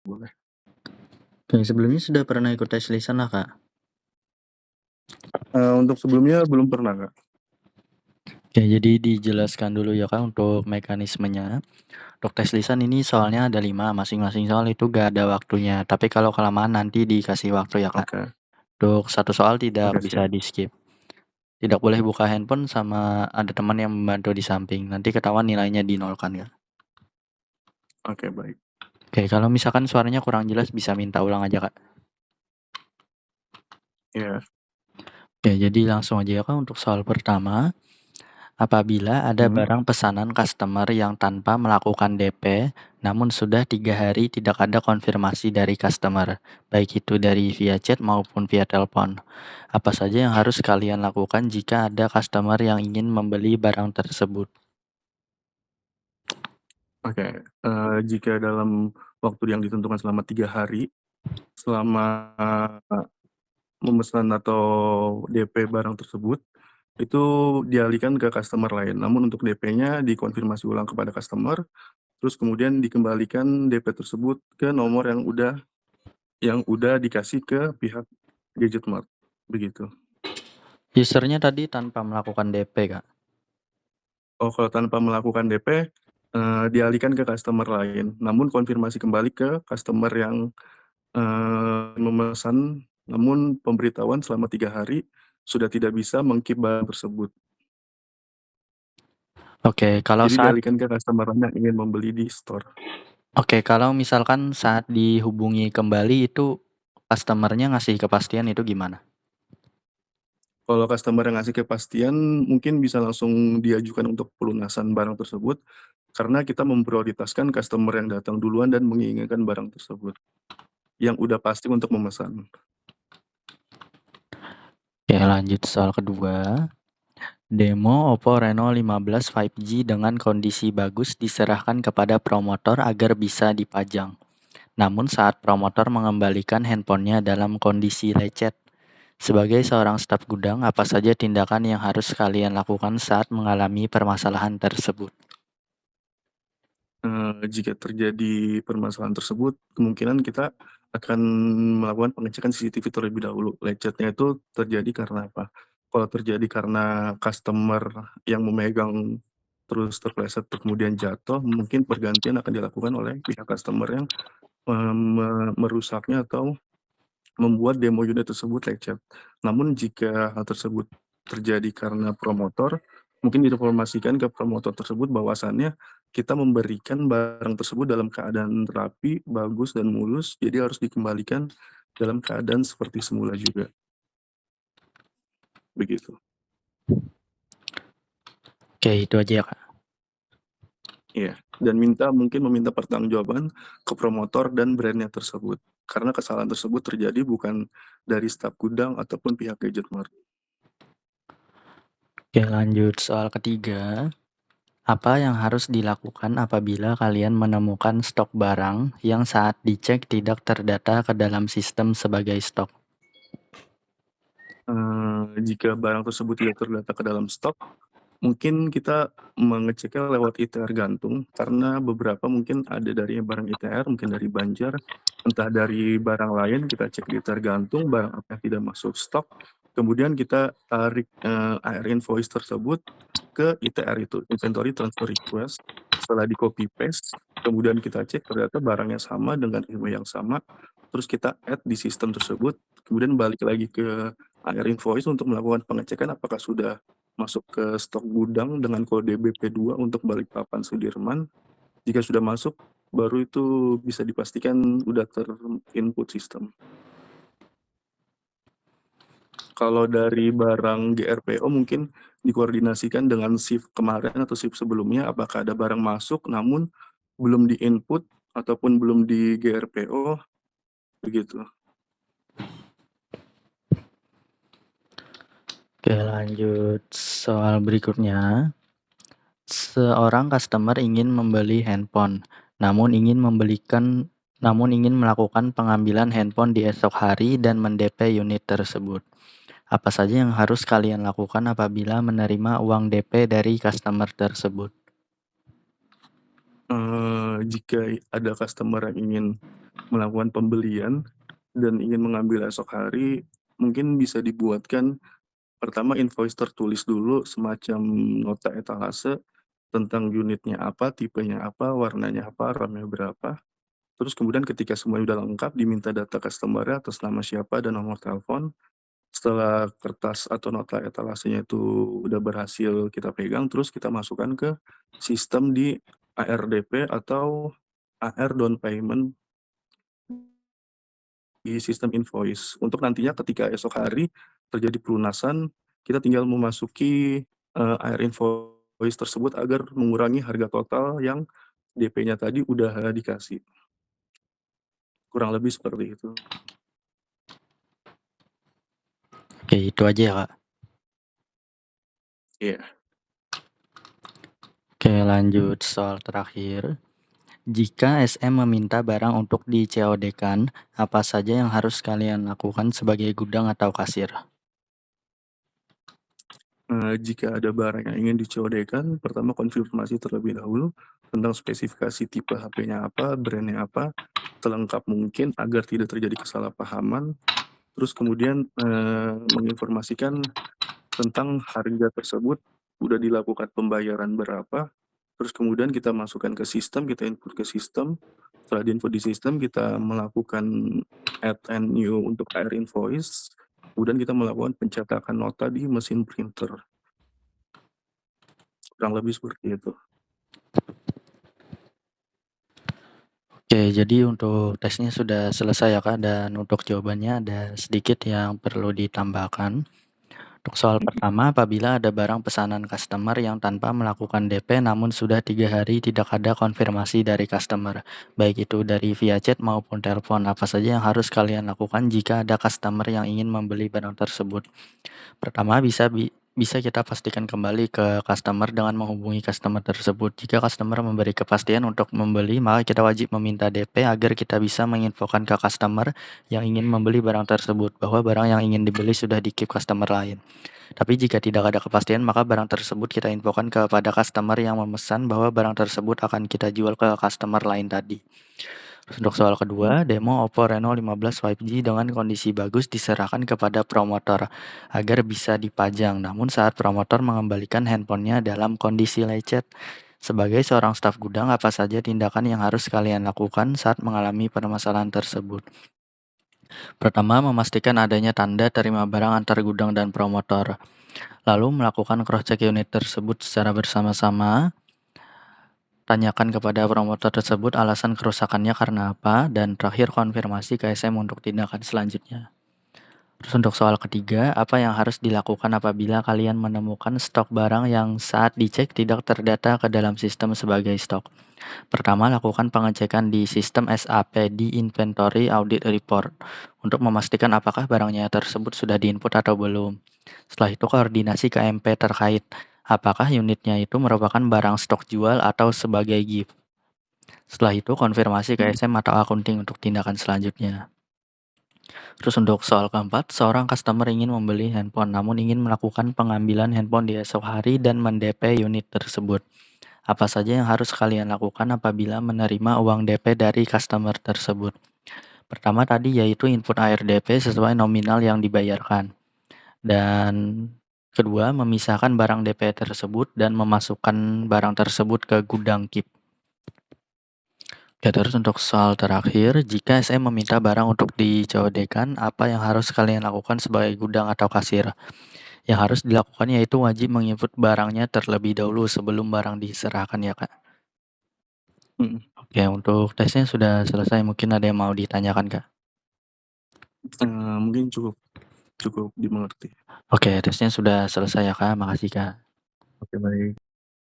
boleh. Oke, sebelumnya sudah pernah ikut tes lisan lah, Kak? Untuk sebelumnya belum pernah, Kak. Oke, jadi dijelaskan dulu ya, Kak, untuk mekanismenya. Untuk tes lisan ini soalnya ada 5, masing-masing soal itu gak ada waktunya. Tapi kalau kelamaan nanti dikasih waktu ya, Kak. Oke. Untuk satu soal tidak Oke, bisa siap. di-skip. Tidak boleh buka handphone sama ada teman yang membantu di samping. Nanti ketahuan nilainya dinolkan, Kak. Oke, baik. Oke, kalau misalkan suaranya kurang jelas bisa minta ulang aja, Kak. Iya. Oke, jadi langsung aja ya, Kak, untuk soal pertama. Apabila ada barang pesanan customer yang tanpa melakukan DP, namun sudah 3 hari tidak ada konfirmasi dari customer, baik itu dari via chat maupun via telepon. Apa saja yang harus kalian lakukan jika ada customer yang ingin membeli barang tersebut? Oke, jika dalam waktu yang ditentukan selama 3 hari, selama memesan atau DP barang tersebut, itu dialihkan ke customer lain. Namun untuk DP-nya dikonfirmasi ulang kepada customer, terus kemudian dikembalikan DP tersebut ke nomor yang udah dikasih ke pihak Gadget Mart, begitu. Usernya tadi tanpa melakukan DP, Kak. Oh, kalau tanpa melakukan DP, dialihkan ke customer lain, namun konfirmasi kembali ke customer yang memesan, namun pemberitahuan selama 3 hari sudah tidak bisa meng-keep barang tersebut. Oke, kalau Jadi saat dialihkan ke customer yang ingin membeli di store. kalau misalkan saat dihubungi kembali itu customer-nya ngasih kepastian itu gimana? Kalau customer yang ngasih kepastian, mungkin bisa langsung diajukan untuk pelunasan barang tersebut, karena kita memprioritaskan customer yang datang duluan dan menginginkan barang tersebut, yang udah pasti untuk memesan. Oke, lanjut soal kedua. Demo Oppo Reno 15 5G dengan kondisi bagus diserahkan kepada promotor agar bisa dipajang. Namun saat promotor mengembalikan handphonenya dalam kondisi lecet. Sebagai seorang staf gudang, apa saja tindakan yang harus kalian lakukan saat mengalami permasalahan tersebut? Jika terjadi permasalahan tersebut, kemungkinan kita akan melakukan pengecekan CCTV terlebih dahulu. Lecetnya itu terjadi karena apa? Kalau terjadi karena customer yang memegang terus terpleset kemudian jatuh, mungkin pergantian akan dilakukan oleh pihak customer yang merusaknya atau membuat demo unit tersebut lecet. Namun jika hal tersebut terjadi karena promotor, mungkin diinformasikan ke promotor tersebut bahwasannya kita memberikan barang tersebut dalam keadaan rapi, bagus, dan mulus, jadi harus dikembalikan dalam keadaan seperti semula juga. Begitu. Oke, itu aja ya, Kak. Iya, dan mungkin meminta pertanggungjawaban ke promotor dan brandnya tersebut. Karena kesalahan tersebut terjadi bukan dari staf gudang ataupun pihak Gadget Mart. Oke, lanjut soal ketiga. Apa yang harus dilakukan apabila kalian menemukan stok barang yang saat dicek tidak terdata ke dalam sistem sebagai stok? Jika barang tersebut tidak terdata ke dalam stok, mungkin kita mengeceknya lewat ITR gantung, karena beberapa mungkin ada dari barang ITR, mungkin dari Banjar, entah dari barang lain, kita cek di ITR gantung, barang apa yang tidak masuk stok, kemudian kita tarik AR invoice tersebut ke ITR itu, Inventory Transfer Request. Setelah di copy paste, kemudian kita cek ternyata barangnya sama dengan email yang sama, terus kita add di sistem tersebut, kemudian balik lagi ke AR invoice untuk melakukan pengecekan apakah sudah masuk ke stok gudang dengan kode BP2 untuk Balikpapan Sudirman. Jika sudah masuk, baru itu bisa dipastikan sudah ter-input sistem. Kalau dari barang GRPO mungkin dikoordinasikan dengan shift kemarin atau shift sebelumnya, apakah ada barang masuk namun belum di-input ataupun belum di GRPO, begitu. Oke, lanjut soal berikutnya. Seorang customer ingin membeli handphone, namun ingin melakukan pengambilan handphone di esok hari dan mendp unit tersebut. Apa saja yang harus kalian lakukan apabila menerima uang DP dari customer tersebut? Jika ada customer yang ingin melakukan pembelian dan ingin mengambil esok hari, mungkin bisa dibuatkan pertama invoice tertulis dulu semacam nota etalase tentang unitnya apa, tipenya apa, warnanya apa, RAM-nya berapa. Terus kemudian ketika semuanya udah lengkap, diminta data customer-nya atas nama siapa dan nomor telepon. Setelah kertas atau nota etalasenya itu udah berhasil kita pegang, terus kita masukkan ke sistem di ARDP atau AR Down Payment di sistem invoice. Untuk nantinya ketika esok hari terjadi pelunasan, kita tinggal memasuki AR invoice tersebut agar mengurangi harga total yang DP-nya tadi udah dikasih. Kurang lebih seperti itu. Oke, itu aja ya, Kak. Iya. Oke, lanjut soal terakhir. Jika SM meminta barang untuk di COD-kan, apa saja yang harus kalian lakukan sebagai gudang atau kasir? Jika ada barang yang ingin di-COD-kan, pertama konfirmasi terlebih dahulu tentang spesifikasi tipe HP-nya apa, brand-nya apa, selengkap mungkin agar tidak terjadi kesalahpahaman. Terus kemudian menginformasikan tentang harga tersebut, udah dilakukan pembayaran berapa, terus kemudian kita masukkan ke sistem, kita input ke sistem. Setelah diinput di sistem, kita melakukan add and new untuk AR invoice, kemudian kita melakukan pencetakan nota di mesin printer. Kurang lebih seperti itu. Oke, jadi untuk tesnya sudah selesai ya, Kak, dan untuk jawabannya ada sedikit yang perlu ditambahkan. Untuk soal pertama, apabila ada barang pesanan customer yang tanpa melakukan DP namun sudah 3 hari tidak ada konfirmasi dari customer, baik itu dari via chat maupun telepon, apa saja yang harus kalian lakukan jika ada customer yang ingin membeli barang tersebut? Pertama, bisa kita pastikan kembali ke customer dengan menghubungi customer tersebut. Jika customer memberi kepastian untuk membeli, maka kita wajib meminta DP agar kita bisa menginfokan ke customer yang ingin membeli barang tersebut bahwa barang yang ingin dibeli sudah di-keep customer lain. Tapi jika tidak ada kepastian, maka barang tersebut kita infokan kepada customer yang memesan bahwa barang tersebut akan kita jual ke customer lain tadi. Terus untuk soal kedua, demo Oppo Reno 15 5G dengan kondisi bagus diserahkan kepada promotor agar bisa dipajang. Namun saat promotor mengembalikan handphonenya dalam kondisi lecet. Sebagai seorang staf gudang, apa saja tindakan yang harus kalian lakukan saat mengalami permasalahan tersebut? Pertama, memastikan adanya tanda terima barang antar gudang dan promotor. Lalu melakukan cross-check unit tersebut secara bersama-sama. Tanyakan kepada promotor tersebut alasan kerusakannya karena apa, dan terakhir konfirmasi ke SM untuk tindakan selanjutnya. Terus untuk soal ketiga, apa yang harus dilakukan apabila kalian menemukan stok barang yang saat dicek tidak terdata ke dalam sistem sebagai stok? Pertama, lakukan pengecekan di sistem SAP di Inventory Audit Report untuk memastikan apakah barangnya tersebut sudah diinput atau belum. Setelah itu koordinasi ke MP terkait. Apakah unitnya itu merupakan barang stok jual atau sebagai gift? Setelah itu konfirmasi ke SM atau accounting untuk tindakan selanjutnya. Terus untuk soal keempat, seorang customer ingin membeli handphone namun ingin melakukan pengambilan handphone di esok hari dan men-DP unit tersebut. Apa saja yang harus kalian lakukan apabila menerima uang DP dari customer tersebut? Pertama tadi yaitu input ARDP sesuai nominal yang dibayarkan. Dan kedua, memisahkan barang DP tersebut dan memasukkan barang tersebut ke gudang KIP. Oke, terus untuk soal terakhir, jika SM meminta barang untuk di-COD-kan, apa yang harus kalian lakukan sebagai gudang atau kasir? Yang harus dilakukan yaitu wajib menginput barangnya terlebih dahulu sebelum barang diserahkan ya, Kak. Oke, untuk tesnya sudah selesai. Mungkin ada yang mau ditanyakan, Kak? Mungkin cukup dimengerti. Oke, tesnya sudah selesai ya, Kak. Makasih, Kak. Oke, baik.